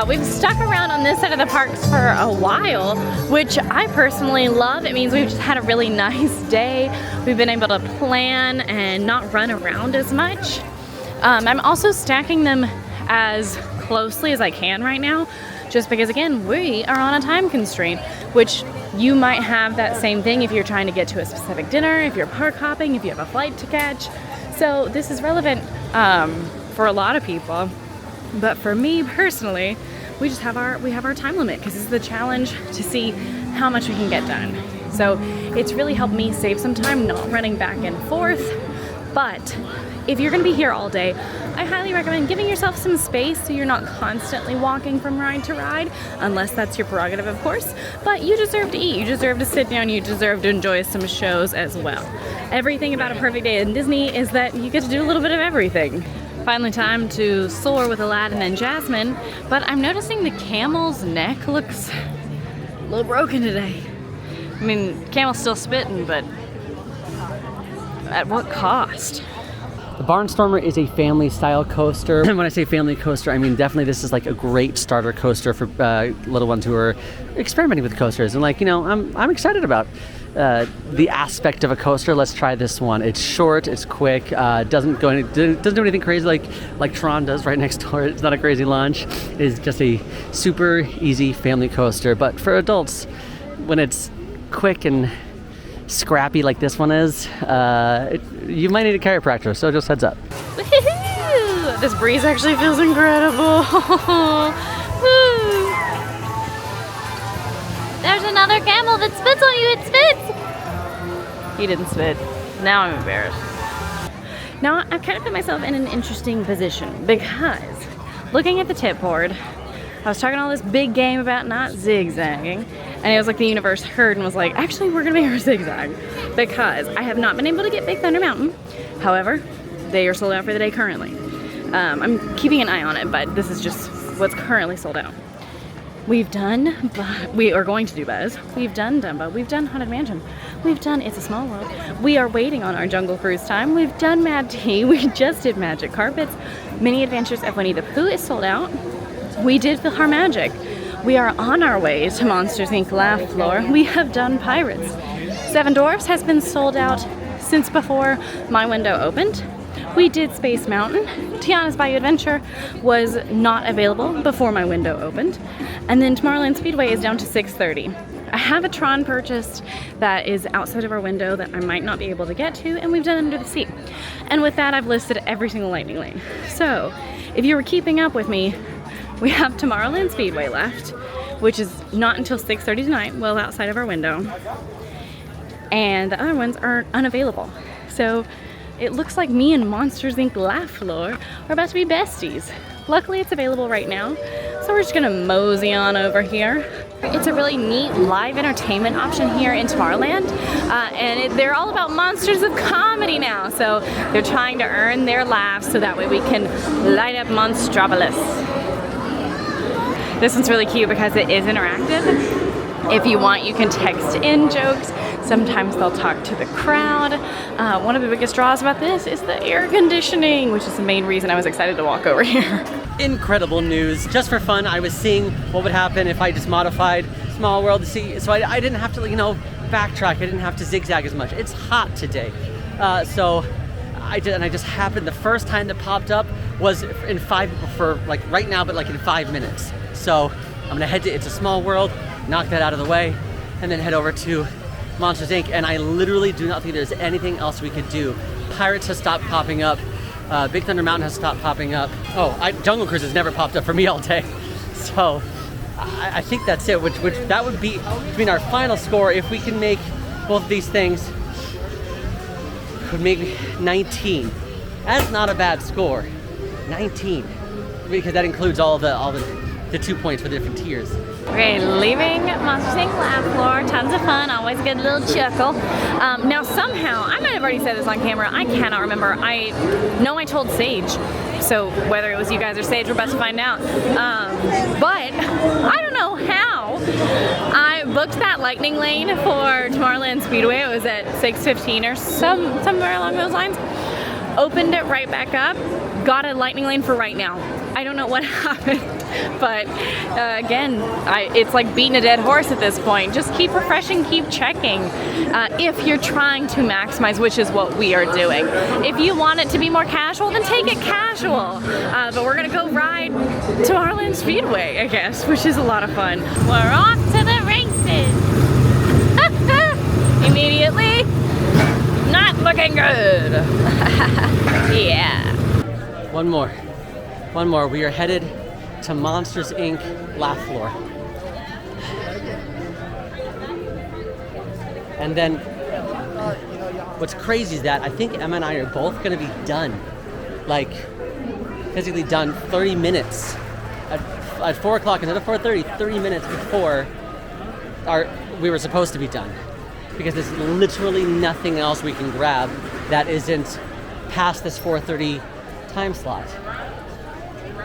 We've stuck around on this side of the parks for a while, which I personally love. It means we've just had a really nice day. We've been able to plan and not run around as much. I'm also stacking them as closely as I can right now, just because again, we are on a time constraint, which you might have that same thing if you're trying to get to a specific dinner, if you're park hopping, if you have a flight to catch. So this is relevant for a lot of people. But for me personally, we have our time limit because this is the challenge to see how much we can get done. So it's really helped me save some time not running back and forth. But if you're gonna be here all day, I highly recommend giving yourself some space so you're not constantly walking from ride to ride, unless that's your prerogative, of course. But you deserve to eat, you deserve to sit down, you deserve to enjoy some shows as well. Everything about a perfect day in Disney is that you get to do a little bit of everything. Finally time to soar with Aladdin and Jasmine, but I'm noticing the camel's neck looks a little broken today. I mean, camel's still spitting, but at what cost? The Barnstormer is a family style coaster. And when I say family coaster, I mean definitely this is like a great starter coaster for little ones who are experimenting with coasters. And I'm excited about the aspect of a coaster. Let's try this one. It's short, it's quick, doesn't do anything crazy like Tron does right next door. It's not a crazy launch. It is just a super easy family coaster. But for adults, when it's quick and scrappy like this one is, you might need a chiropractor, so just heads up. Woo-hoo-hoo! This breeze actually feels incredible. Woo! There's another camel that spits on you. It spits! He didn't spit. Now I'm embarrassed. Now I've kind of put myself in an interesting position because looking at the tip board, I was talking all this big game about not zigzagging, and it was like the universe heard and was like, actually we're gonna make her zigzag, because I have not been able to get Big Thunder Mountain. However, they are sold out for the day currently. I'm keeping an eye on it, but this is just what's currently sold out. We are going to do Buzz. We've done Dumbo. We've done Haunted Mansion. We've done It's a Small World. We are waiting on our Jungle Cruise time. We've done Mad Tea. We just did Magic Carpets. Mini Adventures of Winnie the Pooh is sold out. We did PhilharMagic. We are on our way to Monsters, Inc. Laugh Floor. We have done Pirates. Seven Dwarfs has been sold out since before my window opened. We did Space Mountain. Tiana's Bayou Adventure was not available before my window opened. And then Tomorrowland Speedway is down to 6:30. I have a Tron purchased that is outside of our window that I might not be able to get to, and we've done Under the Sea. And with that, I've listed every single lightning lane. So if you were keeping up with me, we have Tomorrowland Speedway left, which is not until 6:30 tonight, well outside of our window. And the other ones are unavailable. So it looks like me and Monsters, Inc. Laugh Floor are about to be besties. Luckily it's available right now, so we're just gonna mosey on over here. It's a really neat live entertainment option here in Tomorrowland, and they're all about monsters of comedy now, so they're trying to earn their laughs so that way we can light up Monstropolis. This one's really cute because it is interactive. If you want, you can text in jokes, Sometimes they'll talk to the crowd. One of the biggest draws about this is the air conditioning, which is the main reason I was excited to walk over here. Incredible news. Just for fun, I was seeing what would happen if I just modified Small World to see, so I didn't have to, backtrack. I didn't have to zigzag as much. It's hot today. So I did, and I just happened, the first time that popped up was right now, but like in 5 minutes. So I'm gonna head to It's a Small World, knock that out of the way, and then head over to Monsters Inc. And I literally do not think there's anything else we could do. Pirates has stopped popping up. Big Thunder Mountain has stopped popping up. Jungle Cruise has never popped up for me all day. So I think that's it, which that would be our final score. If we can make both of these things, would make 19. That's not a bad score. 19, because that includes all the 2 points for the different tiers. Okay, leaving Monsters Inc. Laugh Floor, tons of fun, always get a little chuckle. Now somehow, I might have already said this on camera, I cannot remember. I know I told Sage, so whether it was you guys or Sage, we're about to find out. But I don't know how I booked that lightning lane for Tomorrowland Speedway. It was at 6:15 or somewhere along those lines. Opened it right back up, got a lightning lane for right now. I don't know what happened, but again, it's like beating a dead horse at this point. Just keep refreshing, keep checking if you're trying to maximize, which is what we are doing. If you want it to be more casual, then take it casual. But we're gonna go ride Tomorrowland Speedway, I guess, which is a lot of fun. We're off to the races. Immediately. Not looking good. Yeah. One more. We are headed to Monsters Inc. Laugh Floor. And then, what's crazy is that I think Emma and I are both going to be done. Like, physically done 30 minutes. At 4 o'clock instead of 4:30, 30 minutes before we were supposed to be done. Because there's literally nothing else we can grab that isn't past this 4:30 time slot.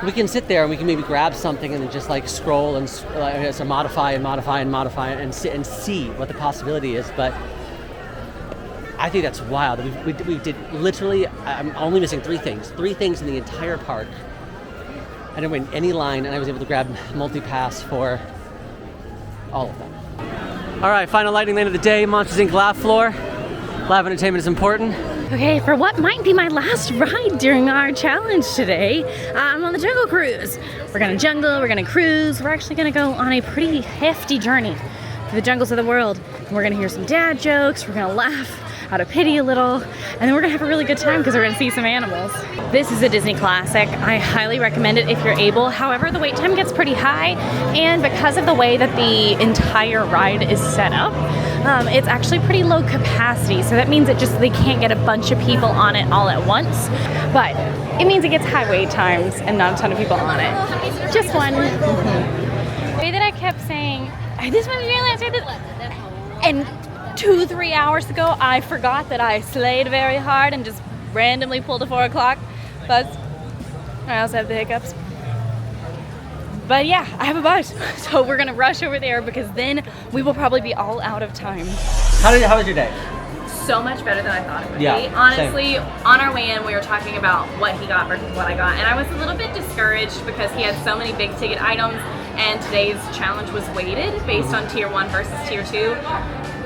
We can sit there and we can maybe grab something and then just like scroll and so modify and sit and see what the possibility is. But I think that's wild. We did literally, I'm only missing 3 things in the entire park. I didn't win any line, and I was able to grab multi-pass for all of them. All right, final lightning lane of the day, Monsters Inc. Laugh Floor. Live entertainment is important. Okay, for what might be my last ride during our challenge today, I'm on the Jungle Cruise. We're gonna jungle, we're gonna cruise, we're actually gonna go on a pretty hefty journey through the jungles of the world. And we're gonna hear some dad jokes, we're gonna laugh out of pity a little, and then we're gonna have a really good time because we're gonna see some animals. This is a Disney classic. I highly recommend it if you're able. However, the wait time gets pretty high, and because of the way that the entire ride is set up, it's actually pretty low capacity. So that means they can't get a bunch of people on it all at once, but it means it gets high wait times and not a ton of people on it. Just one. The way that I kept saying, this one's real answer, and 2-3 hours ago, I forgot that I slayed very hard and just randomly pulled a 4 o'clock buzz. I also have the hiccups. But yeah, I have a buzz. So we're gonna rush over there because then we will probably be all out of time. How was your day? So much better than I thought it would be. Honestly, on our way in, we were talking about what he got versus what I got, and I was a little bit discouraged because he had so many big ticket items, and today's challenge was weighted based on tier 1 versus tier 2.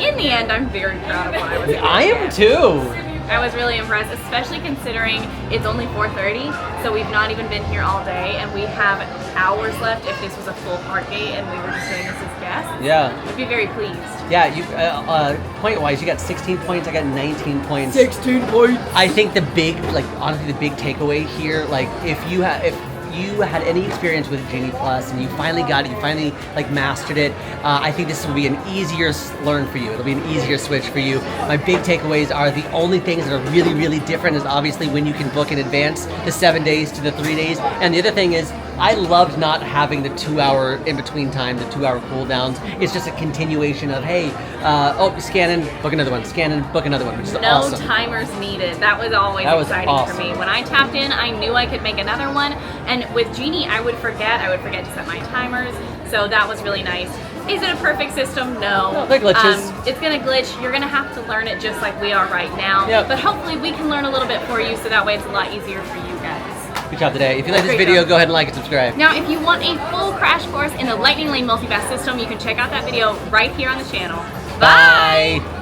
In the end, I'm very proud of what I was able to I am too. I was really impressed, especially considering it's only 4:30, so we've not even been here all day, and we have hours left if this was a full park gate and we were just doing this as guests. Yeah. I'd be very pleased. Yeah, you point-wise, you got 16 points, I got 19 points. 16 points! I think the big takeaway here, like, if you had any experience with Genie Plus and you finally got it, you finally mastered it, I think this will be an easier learn for you. It'll be an easier switch for you. My big takeaways are the only things that are really, really different is obviously when you can book in advance, the 7 days to the 3 days. And the other thing is, I loved not having the 2-hour in between time, the 2-hour cooldowns. It's just a continuation of, hey, scan in, book another one, scan in, book another one, which is awesome. No timers needed. That was always exciting awesome for me. When I tapped in, I knew I could make another one. And with Genie, I would forget to set my timers. So that was really nice. Is it a perfect system? No. No, they're glitches. It's gonna glitch. You're gonna have to learn it just like we are right now. Yep. But hopefully we can learn a little bit for you so that way it's a lot easier for you guys. Good job today. If you like this Great video, job. go ahead and like and subscribe. Now, if you want a full crash course in the Lightning Lane multipass system, you can check out that video right here on the channel. Bye!